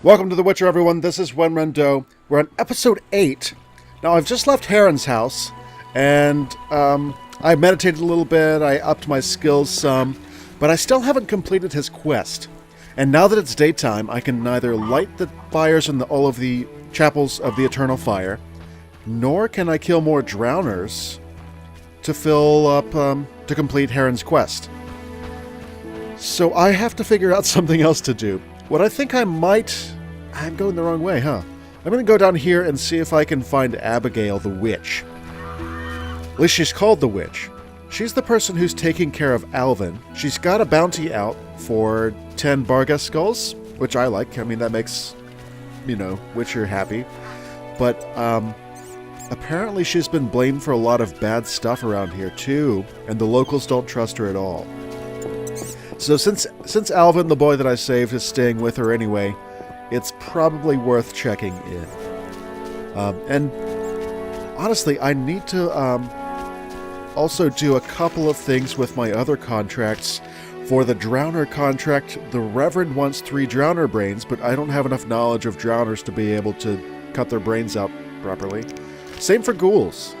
Welcome to The Witcher, everyone. This is Wenwrendo. We're on episode 8. Now, I've just left Heron's house, and I meditated a little bit, I upped my skills some, but I still haven't completed his quest. And now that it's daytime, I can neither light the fires in all of the chapels of the Eternal Fire, nor can I kill more drowners to fill up, to complete Heron's quest. So I have to figure out something else to do. What I think I might... I'm going the wrong way, huh? I'm going to go down here and see if I can find Abigail the Witch. At least she's called the Witch. She's the person who's taking care of Alvin. She's got a bounty out for 10 Barga skulls, which I like. I mean, that makes, Witcher happy. But apparently she's been blamed for a lot of bad stuff around here, too, and the locals don't trust her at all. So since Alvin, the boy that I saved, is staying with her anyway, it's probably worth checking in. And honestly, I need to also do a couple of things with my other contracts. For the Drowner contract, the Reverend wants 3 Drowner brains, but I don't have enough knowledge of Drowners to be able to cut their brains out properly. Same for ghouls.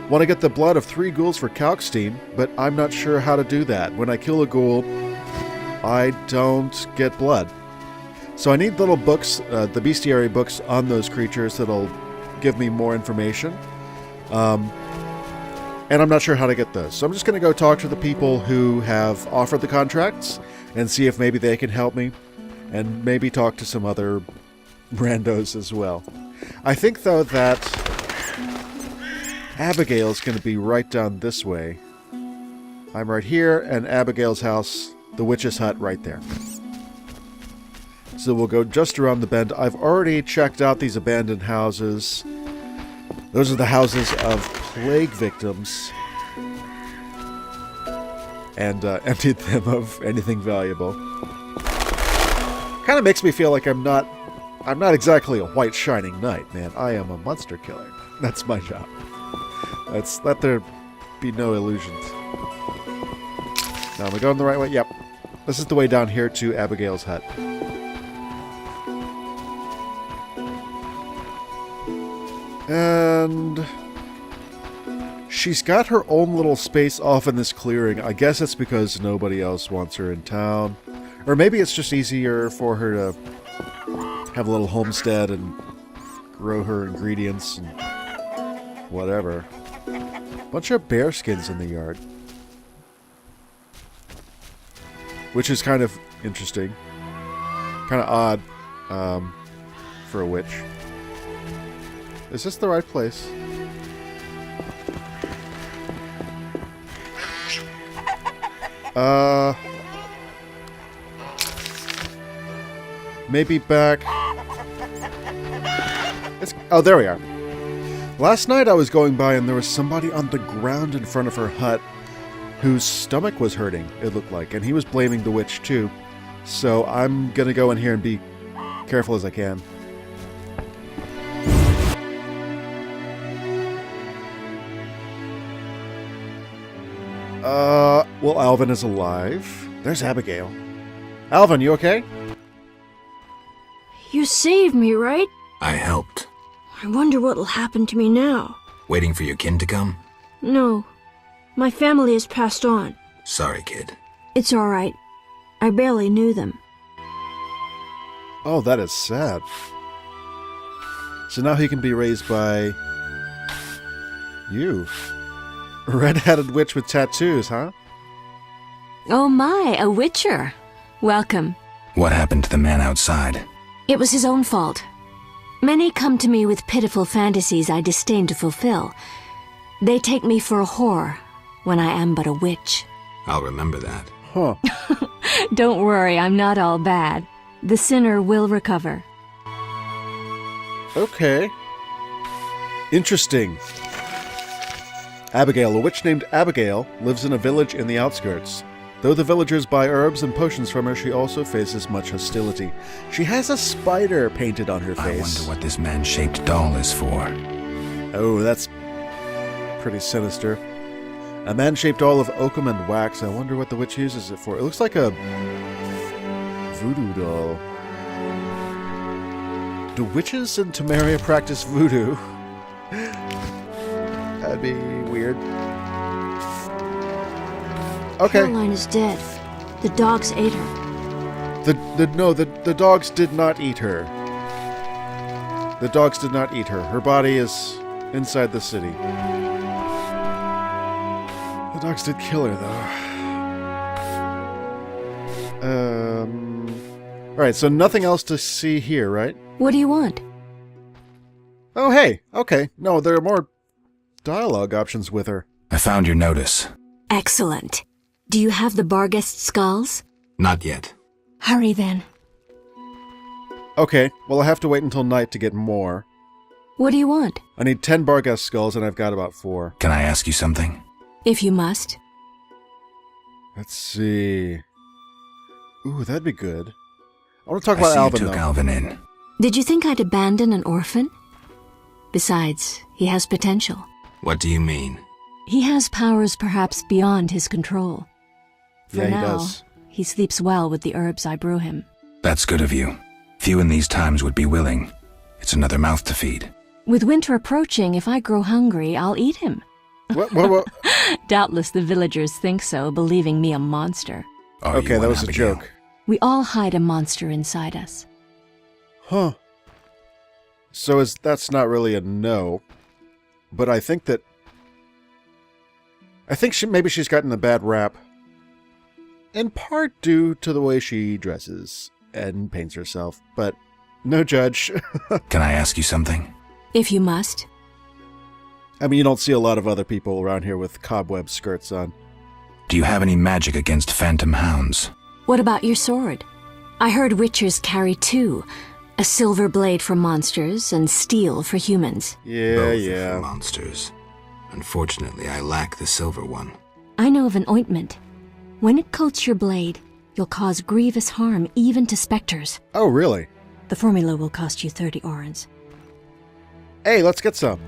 Want to get the blood of 3 ghouls for Kalkstein, but I'm not sure how to do that. When I kill a ghoul, I don't get blood. So I need little books, the bestiary books on those creatures that'll give me more information. And I'm not sure how to get those. So I'm just going to go talk to the people who have offered the contracts and see if maybe they can help me. And maybe talk to some other randos as well. I think, though, that Abigail's going to be right down this way. I'm right here, and Abigail's house, the witch's hut, right there. So we'll go just around the bend. I've already checked out these abandoned houses. Those are the houses of plague victims. And emptied them of anything valuable. Kind of makes me feel like I'm not exactly a white shining knight, man. I am a monster killer. That's my job. Let there be no illusions. Now, am I going the right way? Yep. This is the way down here to Abigail's hut. And she's got her own little space off in this clearing. I guess it's because nobody else wants her in town. Or maybe it's just easier for her to have a little homestead and grow her ingredients and whatever. Bunch of bear skins in the yard. Which is kind of interesting. Kind of odd for a witch. Is this the right place? Maybe back... Oh, there we are. Last night I was going by and there was somebody on the ground in front of her hut whose stomach was hurting, it looked like, and he was blaming the witch too. So I'm gonna go in here and be careful as I can. Well, Alvin is alive. There's Abigail. Alvin, you okay? You saved me, right? I helped. I wonder what'll happen to me now. Waiting for your kin to come? No. My family has passed on. Sorry, kid. It's all right. I barely knew them. Oh, that is sad. So now he can be raised by... you. A red-hatted witch with tattoos, huh? Oh my, a Witcher. Welcome. What happened to the man outside? It was his own fault. Many come to me with pitiful fantasies I disdain to fulfill. They take me for a whore, when I am but a witch. I'll remember that. Huh. Don't worry, I'm not all bad. The sinner will recover. Okay. Interesting. Abigail, a witch named Abigail, lives in a village in the outskirts. Though the villagers buy herbs and potions from her, she also faces much hostility. She has a spider painted on her face. I wonder what this man-shaped doll is for. Oh, that's pretty sinister. A man-shaped doll of oakum and wax. I wonder what the witch uses it for. It looks like a voodoo doll. Do witches in Temeria practice voodoo? That'd be weird. Okay. Caroline is dead. The dogs ate her. The dogs did not eat her. The dogs did not eat her. Her body is inside the city. The dogs did kill her, though. Alright, so nothing else to see here, right? What do you want? Oh, hey. Okay. No, there are more dialogue options with her. I found your notice. Excellent. Do you have the Barghest skulls? Not yet. Hurry then. Okay, well, I have to wait until night to get more. What do you want? I need 10 Barghest skulls, and I've got about 4. Can I ask you something? If you must. Let's see. Ooh, that'd be good. I want to talk I about see Alvin, you took though. Alvin in. Did you think I'd abandon an orphan? Besides, he has potential. What do you mean? He has powers perhaps beyond his control. For Yeah, he now, does. he sleeps well with the herbs I brew him. That's good of you. Few in these times would be willing. It's another mouth to feed. With winter approaching, if I grow hungry, I'll eat him. What? Doubtless the villagers think so, believing me a monster. Are Okay, you that an was a Abigail? joke. We all hide a monster inside us. Huh. So that's not really a no. But I think maybe she's gotten a bad rap. In part due to the way she dresses and paints herself, but no judge. Can I ask you something? If you must. I mean, you don't see a lot of other people around here with cobweb skirts on. Do you have any magic against phantom hounds? What about your sword? I heard witchers carry 2. A silver blade for monsters and steel for humans. Yeah, Both are yeah. for monsters. Unfortunately, I lack the silver one. I know of an ointment. When it coats your blade, you'll cause grievous harm even to specters. Oh, really? The formula will cost you 30 orens. Hey, let's get some.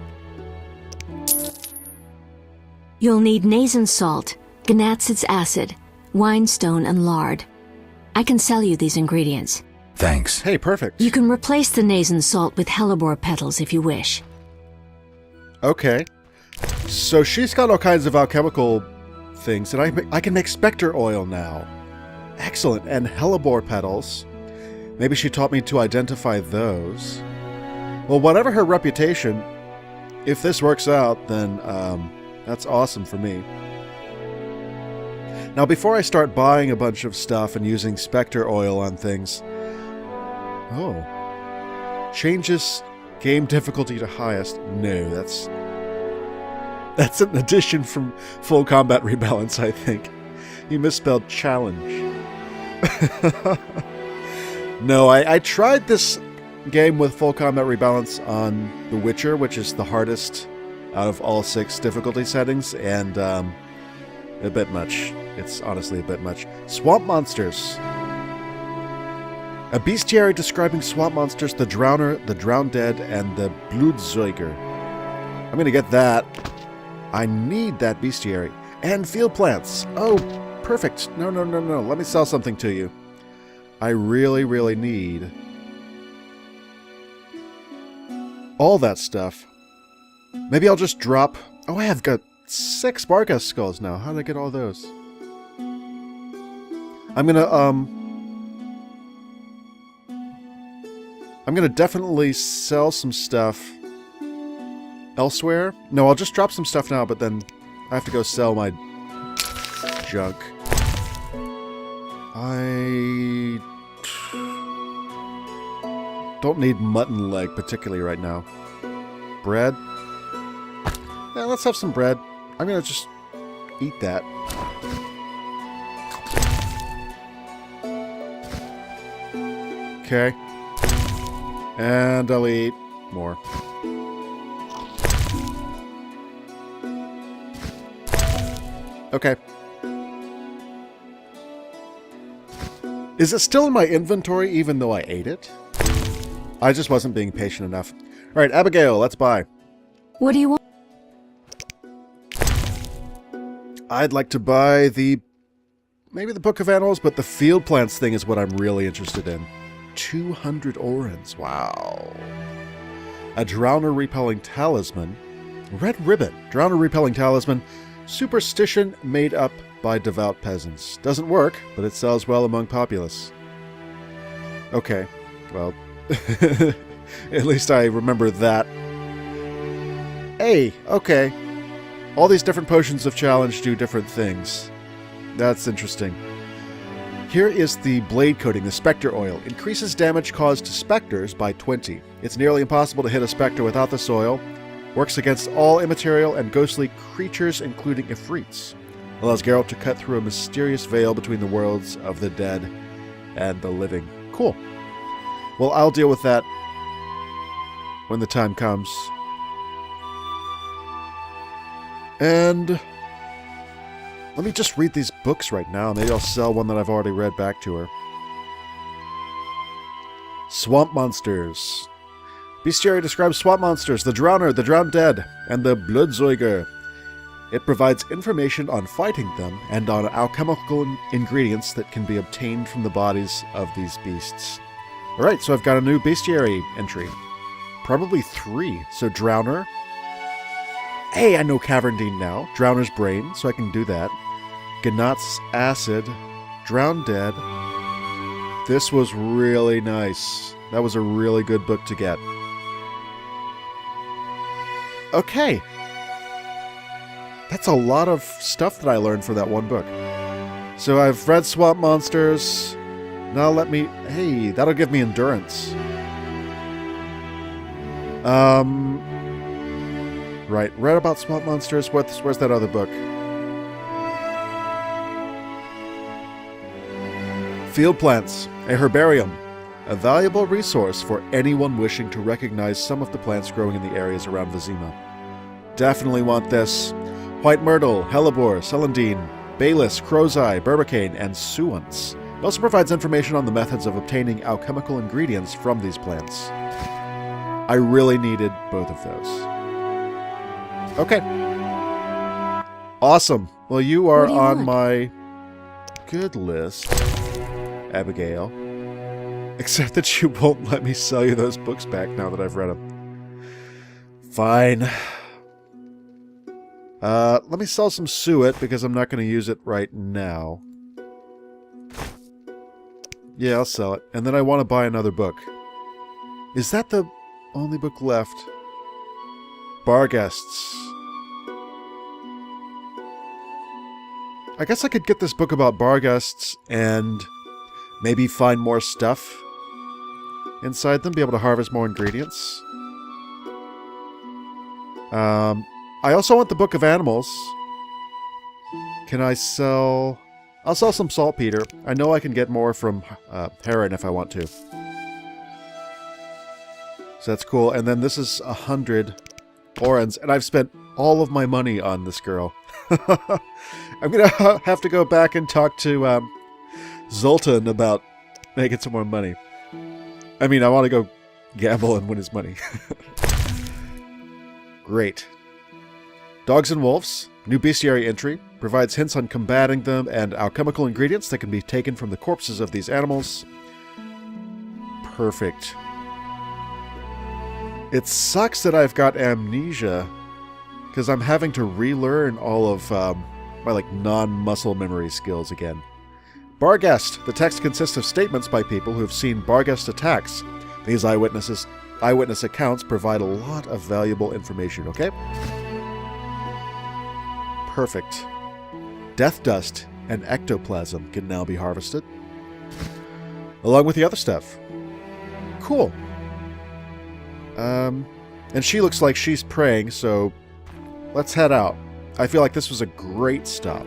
You'll need Nazen salt, Gnatzid's acid, winestone, and lard. I can sell you these ingredients. Thanks. Hey, perfect. You can replace the Nazen salt with hellebore petals if you wish. Okay. So she's got all kinds of alchemical things, and I can make specter oil now. Excellent. And hellebore petals. Maybe she taught me to identify those. Well, whatever her reputation, if this works out, then that's awesome for me. Now, before I start buying a bunch of stuff and using specter oil on things... Oh. Changes game difficulty to highest. No, that's an addition from Full Combat Rebalance, I think. You misspelled challenge. No, I tried this game with Full Combat Rebalance on The Witcher, which is the hardest out of all 6 difficulty settings, and a bit much. It's honestly a bit much. Swamp monsters. A bestiary describing swamp monsters, the Drowner, the Drowned Dead, and the Blutzeuger. I'm gonna get that. I need that bestiary. And field plants. Oh, perfect. No. Let me sell something to you. I really, really need all that stuff. Maybe I'll just drop... Oh, I have got 6 Barghest skulls now. How did I get all those? I'm gonna definitely sell some stuff elsewhere. No, I'll just drop some stuff now, but then I have to go sell my junk. I don't need mutton leg particularly right now. Bread? Yeah, let's have some bread. I'm gonna just eat that. Okay. And I'll eat more. Okay. Is it still in my inventory even though I ate it? I just wasn't being patient enough. Alright, Abigail, let's buy. What do you want? I'd like to buy maybe the Book of Animals, but the field plants thing is what I'm really interested in. 200 orens. Wow. A Drowner Repelling Talisman. Red Ribbon. Drowner Repelling Talisman. Superstition made up by devout peasants. Doesn't work, but it sells well among populace. Okay. Well, at least I remember that. Hey, okay. All these different potions of challenge do different things. That's interesting. Here is the blade coating, the Spectre Oil. Increases damage caused to specters by 20. It's nearly impossible to hit a spectre without this oil. Works against all immaterial and ghostly creatures, including Ifrits. Allows Geralt to cut through a mysterious veil between the worlds of the dead and the living. Cool. Well, I'll deal with that when the time comes. And let me just read these books right now. Maybe I'll sell one that I've already read back to her. Swamp Monsters. Bestiary describes swamp monsters, the Drowner, the Drowned Dead, and the Bloodzeuger. It provides information on fighting them and on alchemical ingredients that can be obtained from the bodies of these beasts. Alright, so I've got a new bestiary entry. Probably 3. So Drowner. Hey, I know Caverndine now. Drowner's Brain, so I can do that. Gnat's Acid. Drowned Dead. This was really nice. That was a really good book to get. Okay. That's a lot of stuff that I learned for that one book. So I've read Swamp Monsters. Now let me... Hey, that'll give me endurance. Right, read about Swamp Monsters. Where's that other book? Field Plants, a herbarium. A valuable resource for anyone wishing to recognize some of the plants growing in the areas around Vizima. Definitely want this. White Myrtle, Hellebore, Celandine, Bayless, Crow's Eye, Berbercane, and Suance. It also provides information on the methods of obtaining alchemical ingredients from these plants. I really needed both of those. Okay. Awesome. Well, you are on my good list, Abigail. Except that you won't let me sell you those books back now that I've read them. Fine. Let me sell some suet because I'm not going to use it right now. Yeah, I'll sell it. And then I want to buy another book. Is that the only book left? Barghests. I guess I could get this book about Barghests and maybe find more stuff inside them, be able to harvest more ingredients. I also want the Book of Animals. Can I sell... I'll sell some saltpeter. I know I can get more from Heron if I want to. So that's cool. And then this is 100 orens, and I've spent all of my money on this girl. I'm going to have to go back and talk to Zoltan about making some more money. I mean, I want to go gamble and win his money. Great. Dogs and Wolves, new bestiary entry, provides hints on combating them and alchemical ingredients that can be taken from the corpses of these animals. Perfect. It sucks that I've got amnesia, because I'm having to relearn all of my non-muscle memory skills again. Barghest. The text consists of statements by people who have seen Barghest attacks. These eyewitness accounts provide a lot of valuable information, okay? Perfect. Death Dust and Ectoplasm can now be harvested, along with the other stuff. Cool. And she looks like she's praying, so let's head out. I feel like this was a great stop.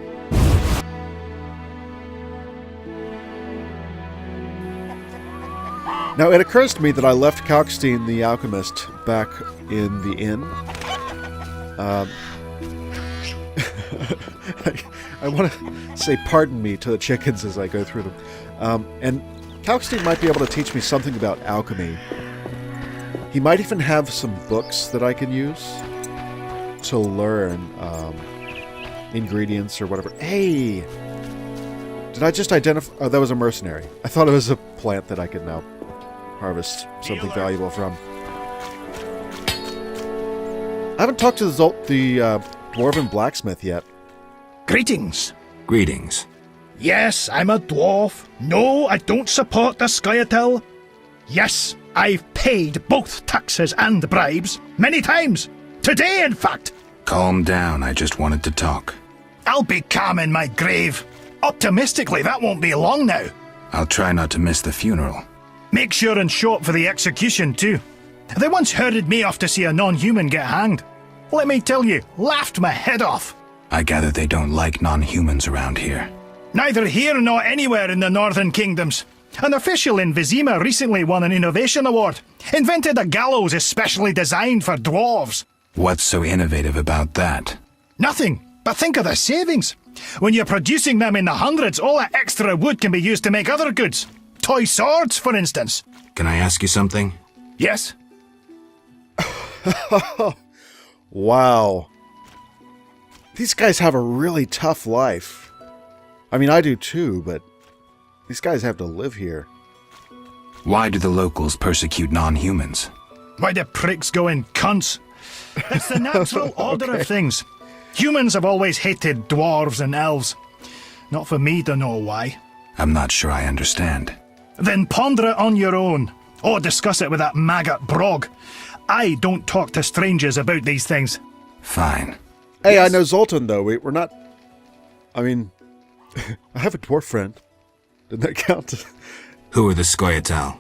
Now, it occurs to me that I left Kalkstein the Alchemist back in the inn. I want to say pardon me to the chickens as I go through them. And Kalkstein might be able to teach me something about alchemy. He might even have some books that I can use to learn ingredients or whatever. Hey! Did I just identify... Oh, that was a mercenary. I thought it was a plant that I could now harvest something valuable from. I haven't talked to the dwarven blacksmith yet. Greetings. Greetings. Yes, I'm a dwarf. No, I don't support the Scoia'tael. Yes, I've paid both taxes and bribes many times. Today, in fact. Calm down, I just wanted to talk. I'll be calm in my grave. Optimistically, that won't be long now. I'll try not to miss the funeral. Make sure and show up for the execution, too. They once herded me off to see a non-human get hanged. Let me tell you, laughed my head off. I gather they don't like non-humans around here. Neither here nor anywhere in the Northern Kingdoms. An official in Vizima recently won an innovation award. Invented a gallows especially designed for dwarves. What's so innovative about that? Nothing, but think of the savings. When you're producing them in the hundreds, all that extra wood can be used to make other goods. Toy swords, for instance. Can I ask you something? Yes? Wow. These guys have a really tough life. I mean, I do too, but these guys have to live here. Why do the locals persecute non-humans? Why do pricks go in cunts? It's the natural order of things. Humans have always hated dwarves and elves. Not for me to know why. I'm not sure I understand. Then ponder it on your own. Or discuss it with that maggot Brog. I don't talk to strangers about these things. Fine. Hey, Yes. I know Zoltan, though. We're not... I mean, I have a dwarf friend. Didn't that count? Who are the Scoia'tael?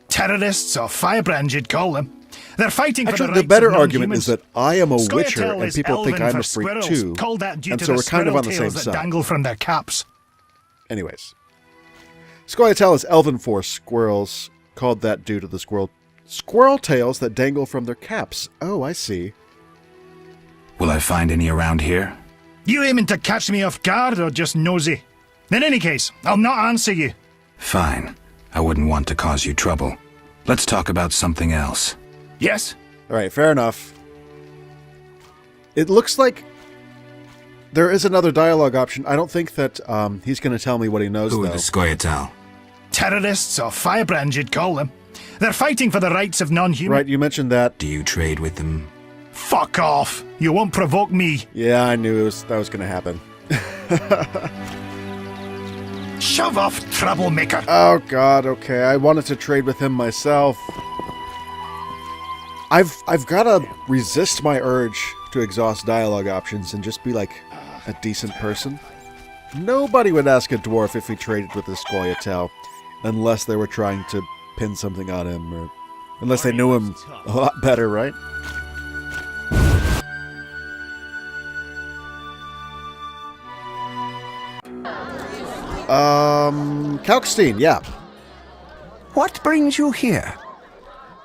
Terrorists or firebrands, you'd call them. They're fighting for Actually, the the rights better of argument is non-humans. that I am a Scoia'tael witcher, and is people think Elven I'm for a freak squirrels, too. called that due And to so the we're kind of on the squirrel same tails that side. dangle from their caps. Anyways. Scoia'tael is Elven for squirrels, called that due to the squirrel tails that dangle from their caps. Oh, I see. Will I find any around here? You aiming to catch me off guard or just nosy? In any case, I'll not answer you. Fine. I wouldn't want to cause you trouble. Let's talk about something else. Yes? Alright, fair enough. It looks like there is another dialogue option. I don't think that he's going to tell me what he knows, Who though. are the Scoia'tael? Terrorists or firebrands, you'd call them. They're fighting for the rights of non-humans. Right, you mentioned that. Do you trade with them? Fuck off. You won't provoke me. Yeah, I knew that was going to happen. Shove off, troublemaker. Oh god, okay. I wanted to trade with him myself. I've got to resist my urge to exhaust dialogue options and just be like a decent person. Nobody would ask a dwarf if he traded with a Scoia'tael unless they were trying to pin something on him, or unless they knew him a lot better, right? Kalkstein, yeah. What brings you here?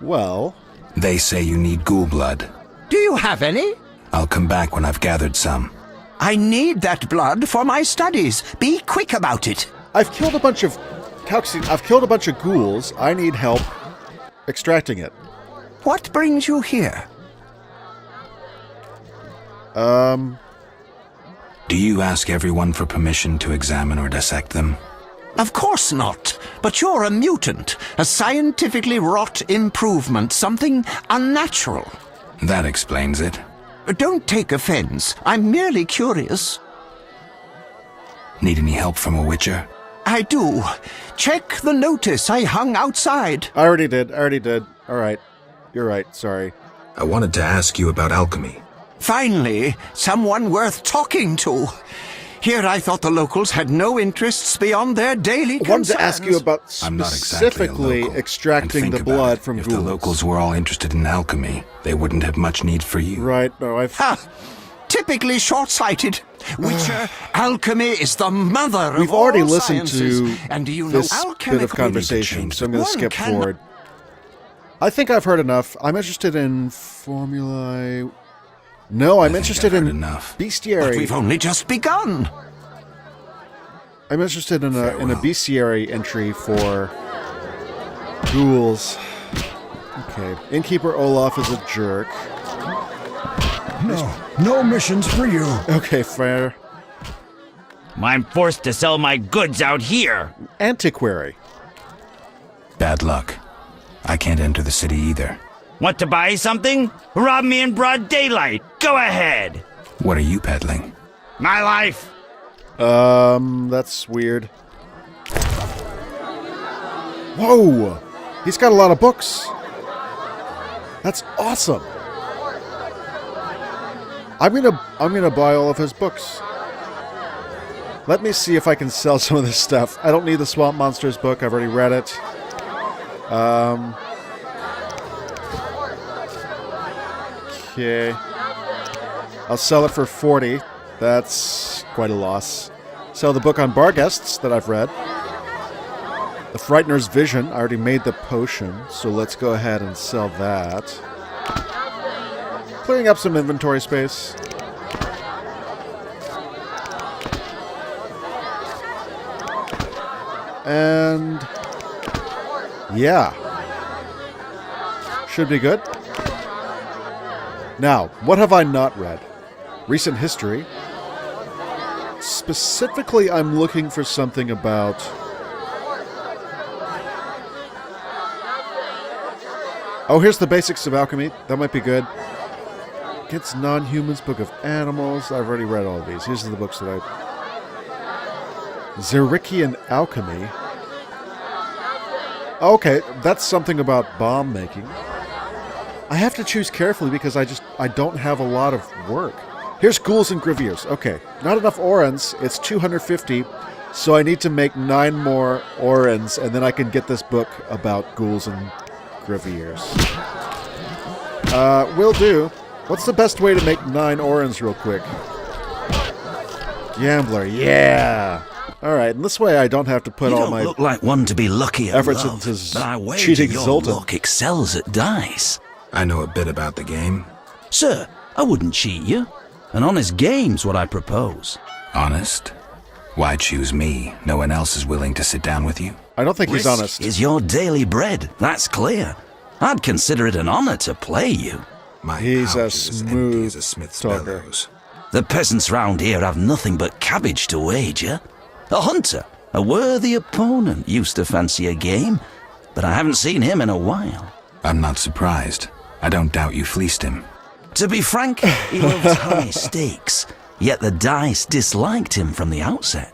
Well, They say you need ghoul blood. Do you have any? I'll come back when I've gathered some. I need that blood for my studies. Be quick about it. I've killed a bunch of Kalkstein. I've killed a bunch of ghouls. I need help extracting it. What brings you here? Do you ask everyone for permission to examine or dissect them? Of course not. But you're a mutant, a scientifically wrought improvement, something unnatural. That explains it. Don't take offense. I'm merely curious. Need any help from a witcher? I do. Check the notice I hung outside. I already did. All right. You're right. Sorry. I wanted to ask you about alchemy. Finally, someone worth talking to. Here I thought the locals had no interests beyond their daily I wanted concerns. to ask you about I'm not exactly a specifically local. extracting And the think about blood it. from If ghouls. the locals were all interested in alchemy, they wouldn't have much need for you. Right. No, I've... Ha! Typically short-sighted. Witcher, alchemy is the mother of We've already all listened sciences. to And do you this know bit alchemical of conversation, change so I'm going to One skip cannot- forward. I think I've heard enough. I'm interested in formulae... No, I'm think interested I've heard in enough. But bestiary. we've only just begun. I'm interested in a Farewell. bestiary entry for ghouls. Okay. Innkeeper Olaf is a jerk. No missions for you. Okay, fair. I'm forced to sell my goods out here. Antiquary. Bad luck. I can't enter the city either. Want to buy something? Rob me in broad daylight. Go ahead. What are you peddling? My life. That's weird. Whoa! He's got a lot of books. That's awesome. I'm gonna buy all of his books. Let me see if I can sell some of this stuff. I don't need the Swamp Monsters book. I've already read it. Okay. I'll sell it for 40. That's quite a loss. Sell the book on Barguests that I've read. The Frightener's Vision. I already made the potion, so let's go ahead and sell that. Clearing up some inventory space. And yeah, should be good. Now, what have I not read? Recent history. Specifically, I'm looking for something about... Oh, here's the basics of alchemy. That might be good. Gets non-humans, Book of Animals. I've already read all of these. These are the books that I... Zerikian Alchemy. Okay, that's something about bomb making. I have to choose carefully because I don't have a lot of work. Here's Ghouls and Griviers. Okay, not enough Orans. It's 250, so I need to make 9 more Orans, and then I can get this book about Ghouls and Griviers. Will do. What's the best way to make 9 Orans real quick? Gambler, yeah! Alright, and this way I don't have to put all my... You don't look like one to be lucky at efforts love, into but I wager cheating your Zoltan. luck excels at dice. I know a bit about the game. Sir, I wouldn't cheat you. An honest game's what I propose. Honest? Why choose me? No one else is willing to sit down with you? I don't think he's Risk honest. is your daily bread, that's clear. I'd consider it an honor to play you. My He's a pouch is as empty smooth as a smith's talker. bellows. The peasants round here have nothing but cabbage to wager. A hunter, a worthy opponent, used to fancy a game, but I haven't seen him in a while. I'm not surprised. I don't doubt you fleeced him. To be frank, he loves high stakes, yet the dice disliked him from the outset.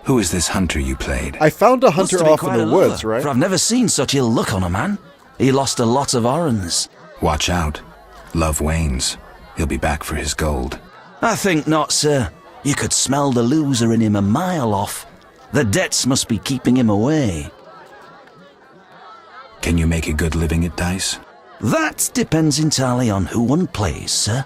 Who is this hunter you played? I found a Must hunter have been off in quite the a woods, lover, right? For I've never seen such ill luck on a man. He lost a lot of Orans. Watch out. Love wanes. He'll be back for his gold. I think not, sir. You could smell the loser in him a mile off. The debts must be keeping him away. Can you make a good living at dice? That depends entirely on who one plays, sir.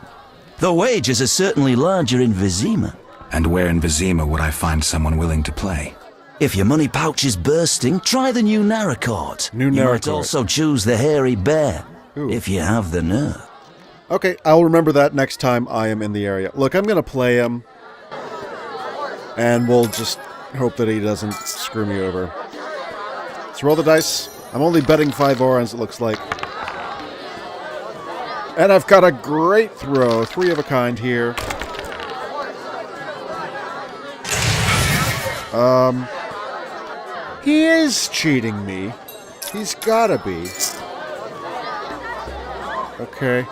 The wages are certainly larger in Vizima. And where in Vizima would I find someone willing to play? If your money pouch is bursting, try the new Narracourt. New You might Narracourt. also choose the Hairy Bear, Ooh. if you have the nerve. Okay, I'll remember that next time I am in the area. Look, I'm going to play him, and we'll just hope that he doesn't screw me over. Let's roll the dice. I'm only betting 5 Orans, it looks like. And I've got a great throw. 3 of a kind here. He is cheating me. He's gotta be. Okay.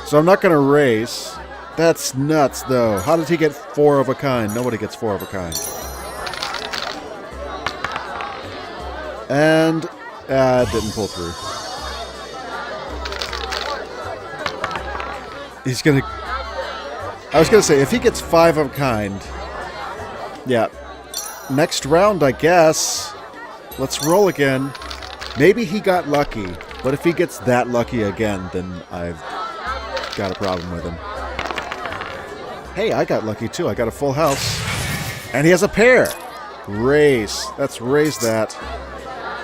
So I'm not gonna raise. That's nuts, though. How did he get 4 of a kind? Nobody gets 4 of a kind. And it didn't pull through. He's gonna... I was gonna say, if he gets 5 of a kind... Yeah. Next round, I guess. Let's roll again. Maybe he got lucky. But if he gets that lucky again, then I've got a problem with him. Hey, I got lucky too. I got a full house. And he has a pair. Raise. Let's raise that.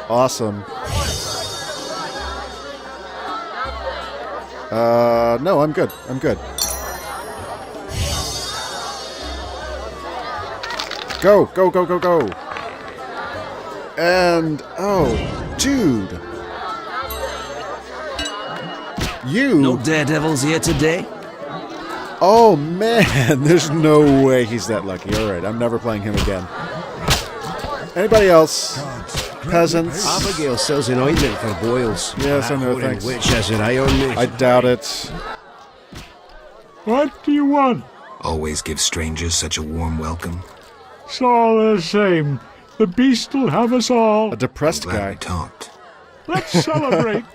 Awesome. No, I'm good. I'm good. Go, go, go, go, go. And, oh, dude. You... No daredevils here today? Oh, man. There's no way he's that lucky. All right, I'm never playing him again. Anybody else? Peasants? Abigail sells an ointment for boils. Yes, I know, That thanks. witch has an eye on me. I doubt it. What do you want? Always give strangers such a warm welcome. It's all the same. The beast will have us all. A depressed Glad guy. we talked. Let's celebrate.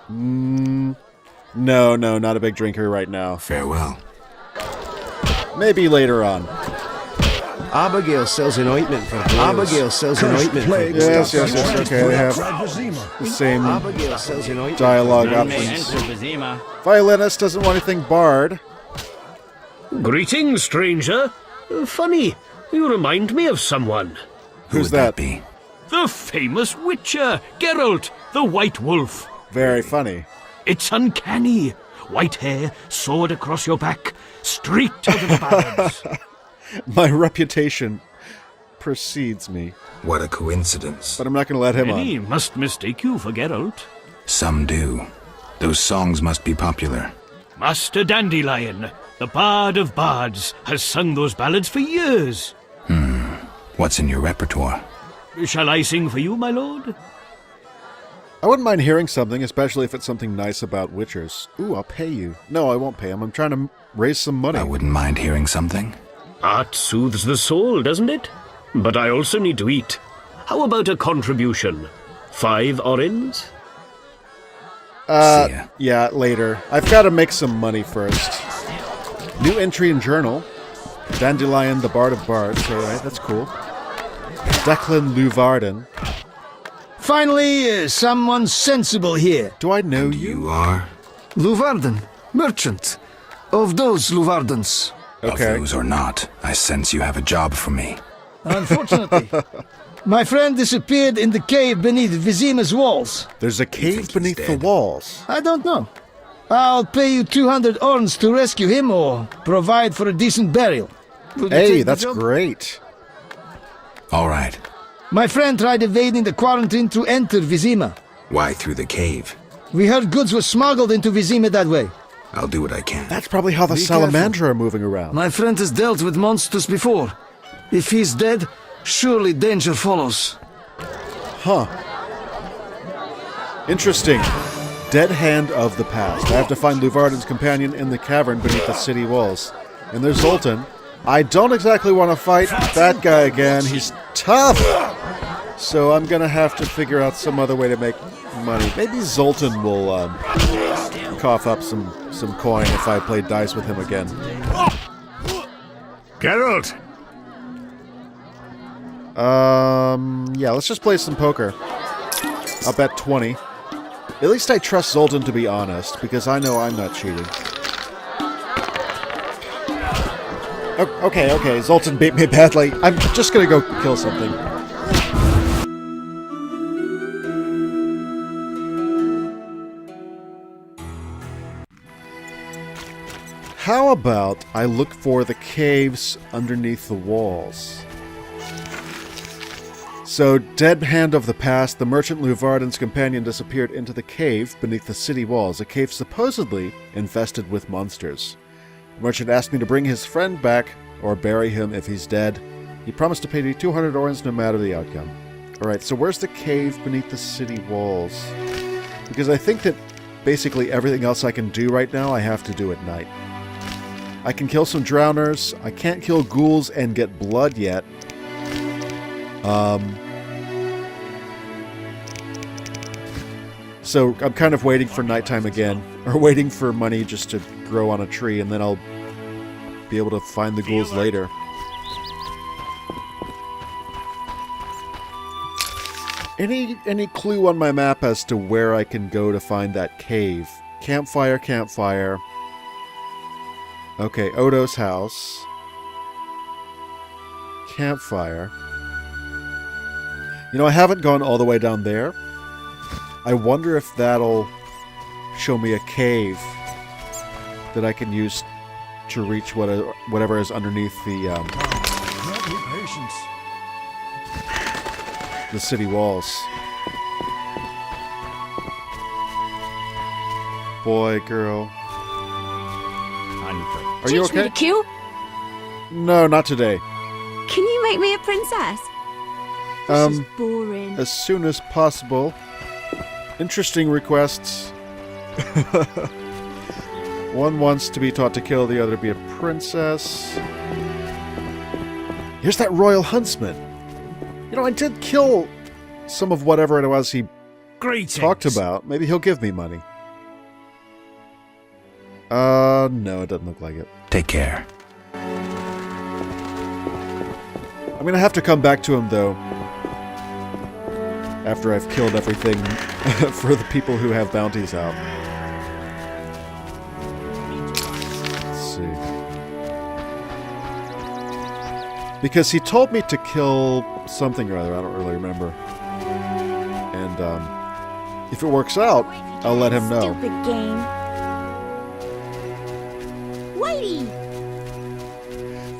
No, not a big drinker right now. Farewell. Maybe later on. Abigail sells an ointment for boils. Abigail sells an ointment for boils. Yes, okay, they have the same Abigail sells an ointment. dialogue None may options. enter Vizima. Violinist doesn't want anything barred. Greetings, stranger. Funny, you remind me of someone. Who Who's would that that? be? The famous Witcher, Geralt, the White Wolf. Very funny. It's uncanny. White hair, sword across your back, straight out of the ballads. My reputation precedes me, What a coincidence. but I'm not going to let him Many on. must mistake you for Geralt. Some do. Those songs must be popular. Master Dandelion, the bard of bards, has sung those ballads for years. What's in your repertoire? Shall I sing for you, my lord? I wouldn't mind hearing something, especially if it's something nice about witchers. Ooh, I'll pay you. No, I won't pay him. I'm trying to raise some money. I wouldn't mind hearing something. Art soothes the soul, doesn't it? But I also need to eat. How about a contribution? 5 orens? See ya. Yeah, later. I've got to make some money first. New entry in journal. Dandelion, the Bard of Bards. Alright, that's cool. Declan Leuvaarden. Finally, someone sensible here. Do I know you? You are? Leuvaarden, merchant. Of those Leuvaardens. Okay. Of those or not, I sense you have a job for me. Unfortunately, my friend disappeared in the cave beneath Vizima's walls. There's a think cave he's beneath the dead? walls. I don't know. I'll pay you 200 orns to rescue him or provide for a decent burial. Will you take Hey, the that's job? great. All right. My friend tried evading the quarantine to enter Vizima. Why through the cave? We heard goods were smuggled into Vizima that way. I'll do what I can. That's probably how the Be Salamandra are moving around. My friend has dealt with monsters before. If he's dead, surely danger follows. Huh. Interesting. Dead Hand of the Past. I have to find Leuvaarden's companion in the cavern beneath the city walls. And there's Zoltan. I don't exactly want to fight that guy again. He's tough. So I'm going to have to figure out some other way to make money. Maybe Zoltan will cough up some coin if I play dice with him again. Geralt, Yeah, let's just play some poker. I'll bet 20. At least I trust Zoltan to be honest, because I know I'm not cheating. Okay, Zoltan beat me badly. I'm just gonna go kill something. How about I look for the caves underneath the walls? So, Dead Hand of the Past, the merchant Leuvaarden's companion disappeared into the cave beneath the city walls, a cave supposedly infested with monsters. The merchant asked me to bring his friend back, or bury him if he's dead. He promised to pay me 200 orens no matter the outcome. Alright, so where's the cave beneath the city walls? Because I think that basically everything else I can do right now, I have to do at night. I can kill some drowners, I can't kill ghouls and get blood yet. So I'm kind of waiting for nighttime again, or waiting for money just to grow on a tree, and then I'll be able to find the ghouls later. Any clue on my map as to where I can go to find that cave? Campfire. Okay, Odo's house. Campfire. You know, I haven't gone all the way down there. I wonder if that'll show me a cave that I can use to reach whatever is underneath the city walls. Boy, girl. Are you Teach me okay? to kill? No, not today. Can you make me a princess? This is boring. As soon as possible. Interesting requests. One wants to be taught to kill, the other to be a princess. Here's that royal huntsman. You know, I did kill some of whatever it was he talked about. Maybe he'll give me money. No, it doesn't look like it. Take care. I'm gonna have to come back to him, though, after I've killed everything for the people who have bounties out. Let's see. Because he told me to kill something or other, I don't really remember. And, if it works out, I'll let him know. Stupid game. Whitey!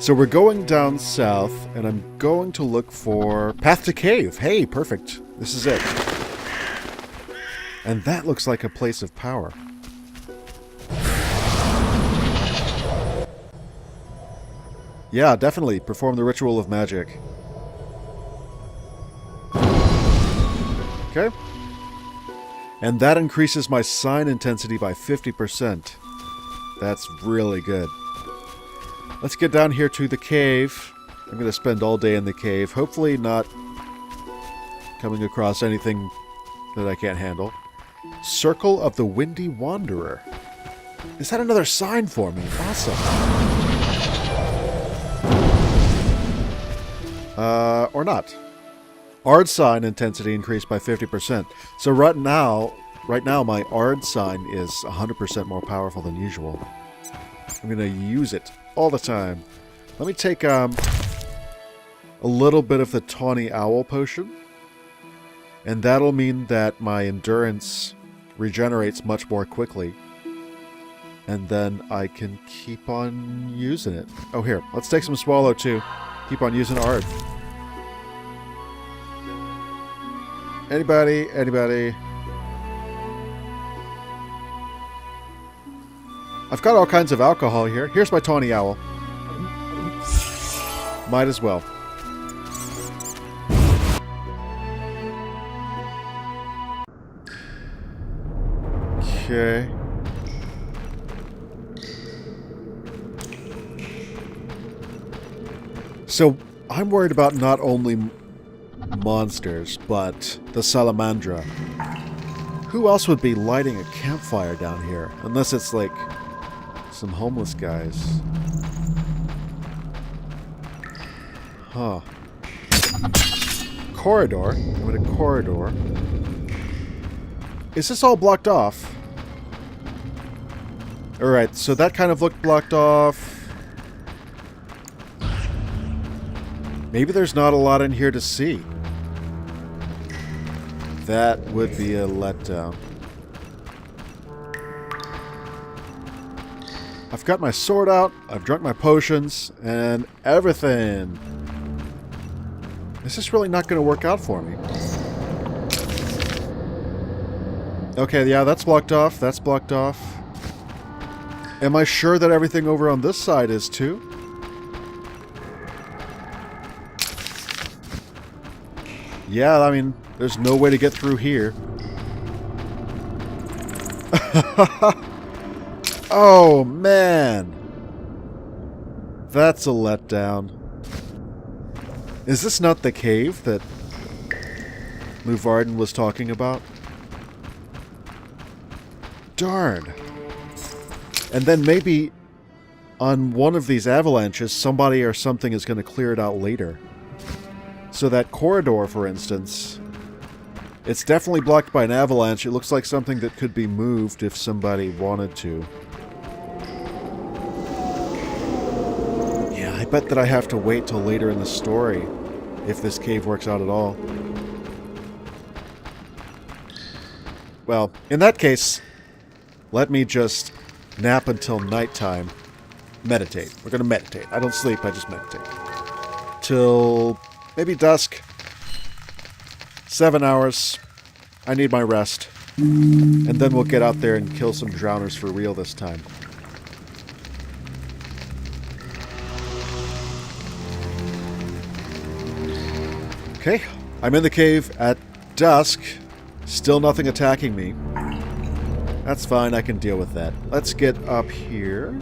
So we're going down south, and I'm going to look for Path to Cave. Hey, perfect. This is it. And that looks like a place of power. Yeah, definitely. Perform the ritual of magic. Okay. And that increases my sign intensity by 50%. That's really good. Let's get down here to the cave. I'm going to spend all day in the cave. Hopefully not coming across anything that I can't handle. Circle of the Windy Wanderer. Is that another sign for me? Awesome. Or not. Ard sign intensity increased by 50%. So right now my Ard sign is 100% more powerful than usual. I'm going to use it all the time. Let me take a little bit of the Tawny Owl potion. And that'll mean that my endurance regenerates much more quickly. And then I can keep on using it. Oh, here. Let's take some Swallow, too. Keep on using Ard. Anybody? Anybody? I've got all kinds of alcohol here. Here's my Tawny Owl. Might as well. Okay. So, I'm worried about not only monsters, but the Salamandra. Who else would be lighting a campfire down here? Unless it's like some homeless guys. Huh. Corridor. I'm in a corridor. Is this all blocked off? Alright, so that kind of looked blocked off. Maybe there's not a lot in here to see. That would be a letdown. I've got my sword out, I've drunk my potions, and everything. This is really not going to work out for me. Okay, yeah, that's blocked off, that's blocked off. Am I sure that everything over on this side is too? Yeah, I mean, there's no way to get through here. Oh, man. That's a letdown. Is this not the cave that Leuvaarden was talking about? Darn. And then maybe on one of these avalanches, somebody or something is going to clear it out later. So that corridor, for instance, it's definitely blocked by an avalanche. It looks like something that could be moved if somebody wanted to. Yeah, I bet that I have to wait till later in the story if this cave works out at all. Well, in that case, let me just nap until nighttime. Meditate. We're going to meditate. I don't sleep, I just meditate. Till maybe dusk. 7 hours. I need my rest. And then we'll get out there and kill some drowners for real this time. Okay, I'm in the cave at dusk. Still nothing attacking me. That's fine, I can deal with that. Let's get up here.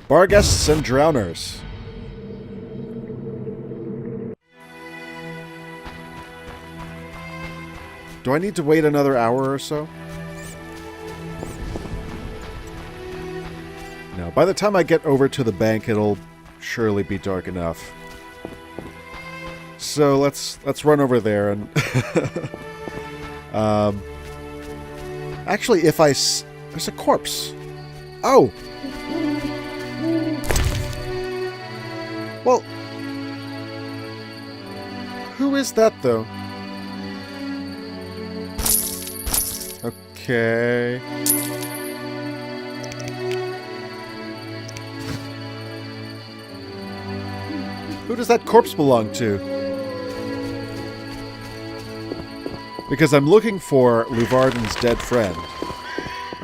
Bar guests and drowners. Do I need to wait another hour or so? No, by the time I get over to the bank, it'll surely be dark enough. So let's run over there and actually, if there's a corpse. Oh. Well, who is that though? Okay. Who does that corpse belong to? Because I'm looking for Leuvaarden's dead friend.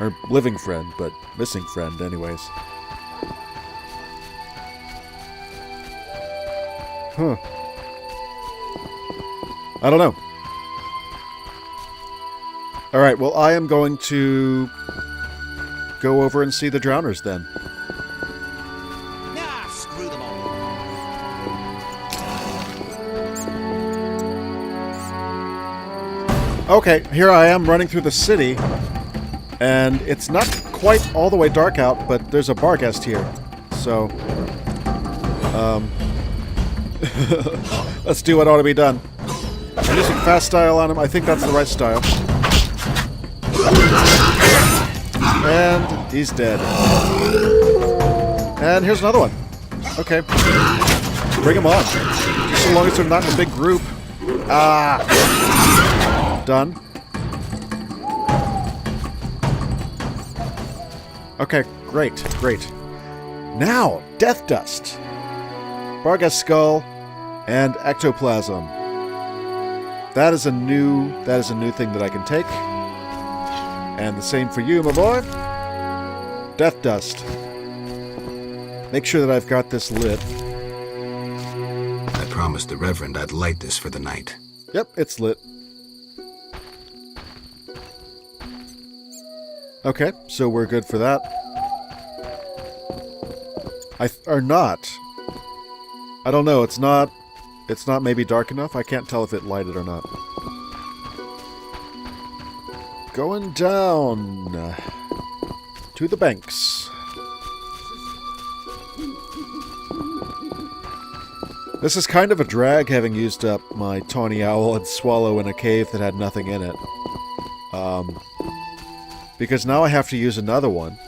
Or living friend, but missing friend anyways. Huh. I don't know. Alright, well I am going to go over and see the drowners then. Nah, screw them all. Okay, here I am running through the city, and it's not quite all the way dark out, but there's a bar guest here. So, let's do what ought to be done. I'm using fast style on him. I think that's the right style. And he's dead. And here's another one. Okay. Bring him on. Just so long as they're not in a big group. Ah. Done. Okay, great, great. Now, death dust. Barghest skull and ectoplasm. That is a new thing that I can take. And the same for you, my boy. Death dust. Make sure that I've got this lit. I promised the Reverend I'd light this for the night. Yep, it's lit. Okay, so we're good for that. Or not. I don't know, it's not maybe dark enough? I can't tell if it lighted or not. Going down to the banks. This is kind of a drag, having used up my tawny owl and swallow in a cave that had nothing in it. Because now I have to use another one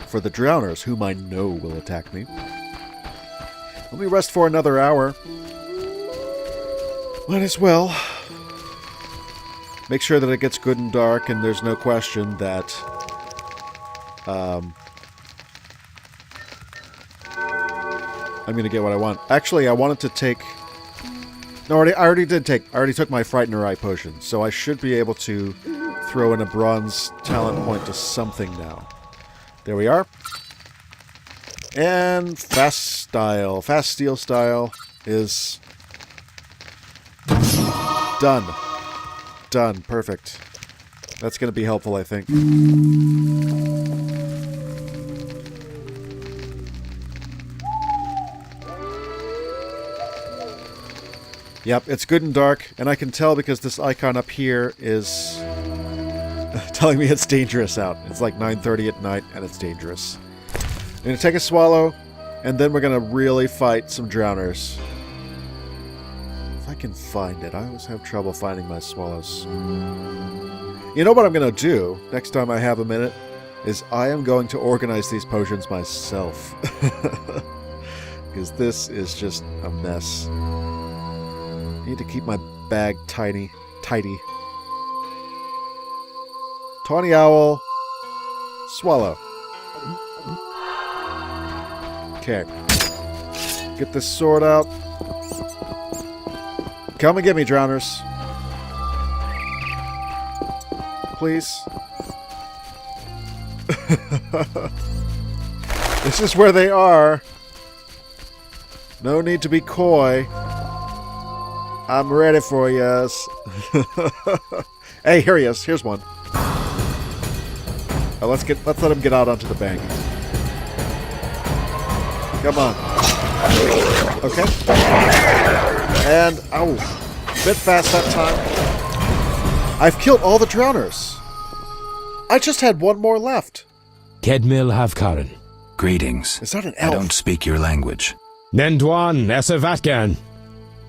for the drowners, whom I know will attack me. Let me rest for another hour. Might as well. Make sure that it gets good and dark, and there's no question that I'm going to get what I want. Actually, I wanted to take... No, I already took my Frightener Eye potion, so I should be able to throw in a bronze talent point to something now. There we are. And fast style. Fast steel style is done. Done. Perfect. That's going to be helpful, I think. Yep, it's good and dark, and I can tell because this icon up here is telling me it's dangerous out. It's like 9:30 at night, and it's dangerous. I'm going to take a swallow, and then we're going to really fight some drowners. If I can find it. I always have trouble finding my swallows. You know what I'm going to do next time I have a minute? Is I am going to organize these potions myself. Because this is just a mess. I need to keep my bag tidy. Tawny owl. Swallow. Okay. Get this sword out. Come and get me, drowners. Please. This is where they are. No need to be coy. I'm ready for you. Hey, here he is. Here's one. Let's let him get out onto the bank. Come on. Okay. And bit fast that time. I've killed all the drowners. I just had one more left. Kedmil Havkaran. Greetings. Is that an elf? I don't speak your language. Nendwan Esavatgan.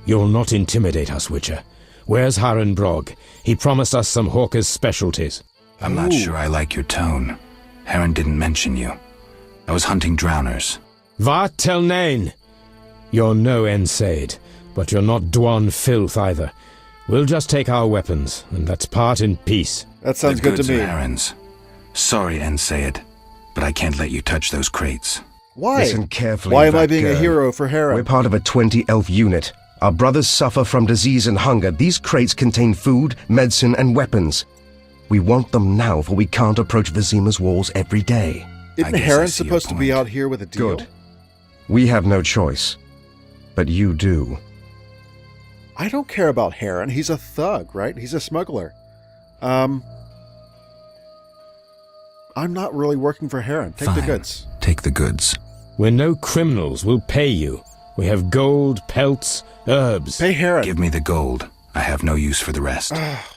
You'll not intimidate us, Witcher. Where's Haran Brog? He promised us some Hawker's specialties. I'm not sure I like your tone. Haran didn't mention you. I was hunting drowners. Va tel nain. You're no Ensaid, but you're not Dwan filth either. We'll just take our weapons, and let's part in peace. That sounds good to me. Haran's. Sorry, Ensaid, but I can't let you touch those crates. Why? Listen carefully. Why am I being a hero for Haran? We're part of a 20-elf unit. Our brothers suffer from disease and hunger. These crates contain food, medicine, and weapons. We want them now, for we can't approach Vizima's walls every day. Isn't Haran supposed to be out here with a deal? Good. We have no choice. But you do. I don't care about Haran. He's a thug, right? He's a smuggler. I'm not really working for Haran. Take the goods. Take the goods. We're no criminals. We'll pay you. We have gold, pelts, herbs. Pay Haran. Give me the gold. I have no use for the rest.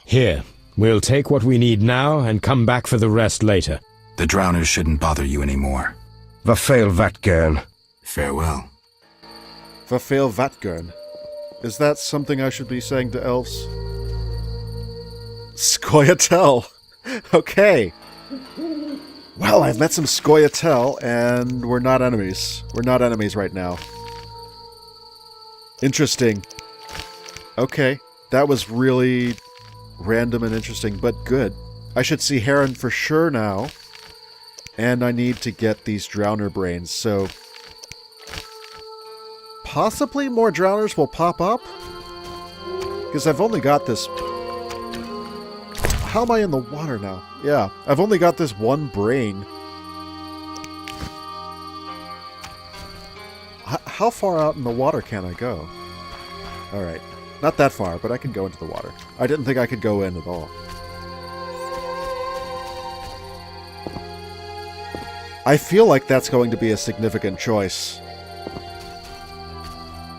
Here. We'll take what we need now and come back for the rest later. The drowners shouldn't bother you anymore. Vafail Vatgern. Farewell. Vafail Vatgern. Is that something I should be saying to elves? Scoia'tael. Okay. Well, I've met some Scoia'tael, and we're not enemies. We're not enemies right now. Interesting. Okay. That was really random and interesting, but good. I should see Haran for sure now. And I need to get these drowner brains, so... possibly more drowners will pop up? Because I've only got this... How am I in the water now? Yeah, I've only got this one brain. How far out in the water can I go? Alright. Not that far, but I can go into the water. I didn't think I could go in at all. I feel like that's going to be a significant choice.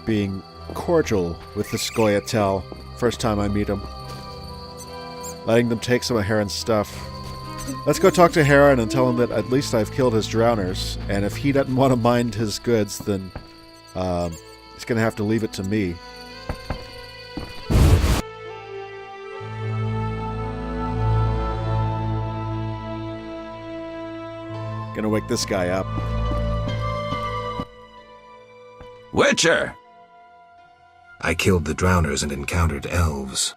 Being cordial with the Scoia'tael first time I meet him. Letting them take some of Haran's stuff. Let's go talk to Haran and tell him that at least I've killed his drowners, and if he doesn't want to mind his goods, then he's going to have to leave it to me. Gonna wake this guy up. Witcher! I killed the drowners and encountered elves.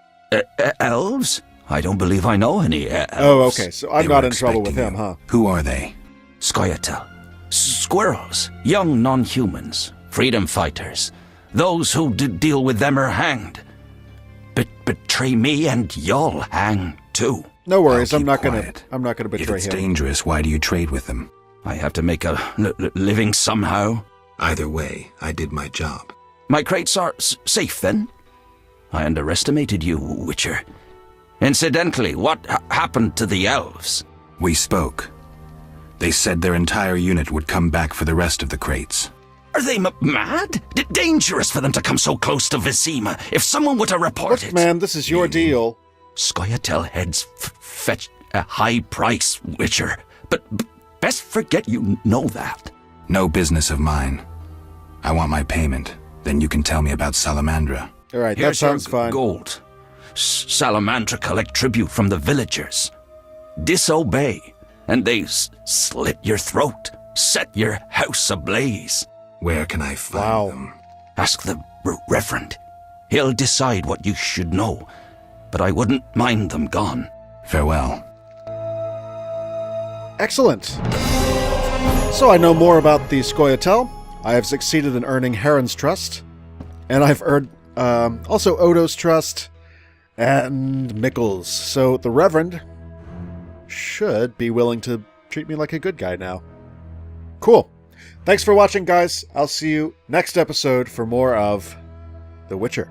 Elves? I don't believe I know any elves. Oh, okay, so I'm They not were in trouble with expecting him, you. huh? Who are they? Scoia'tael. Squirrels. Young non-humans. Freedom fighters. Those who deal with them are hanged. Betray me and you'll hang too. No worries, I'll I'm not keep gonna quiet. betray If it's him. dangerous, why do you trade with them? I have to make a living somehow. Either way, I did my job. My crates are safe then? I underestimated you, Witcher. Incidentally, what happened to the elves? We spoke. They said their entire unit would come back for the rest of the crates. Are they mad? Dangerous for them to come so close to Vizima. If someone were to report Look, it... man, this is your deal. Scoia'tael heads fetch a high price, Witcher. But best forget you know that. No business of mine. I want my payment. Then you can tell me about Salamandra. Alright, that Here's your sounds fine. gold. Salamandra collect tribute from the villagers. Disobey, and they slit your throat, set your house ablaze. Where can I find them? Ask the Reverend. He'll decide what you should know, but I wouldn't mind them gone. Farewell. Excellent. So I know more about the Scoia'tael. I have succeeded in earning Haran's trust, and I've earned also Odo's trust and Mickle's. So the Reverend should be willing to treat me like a good guy now. Cool. Thanks for watching, guys. I'll see you next episode for more of The Witcher.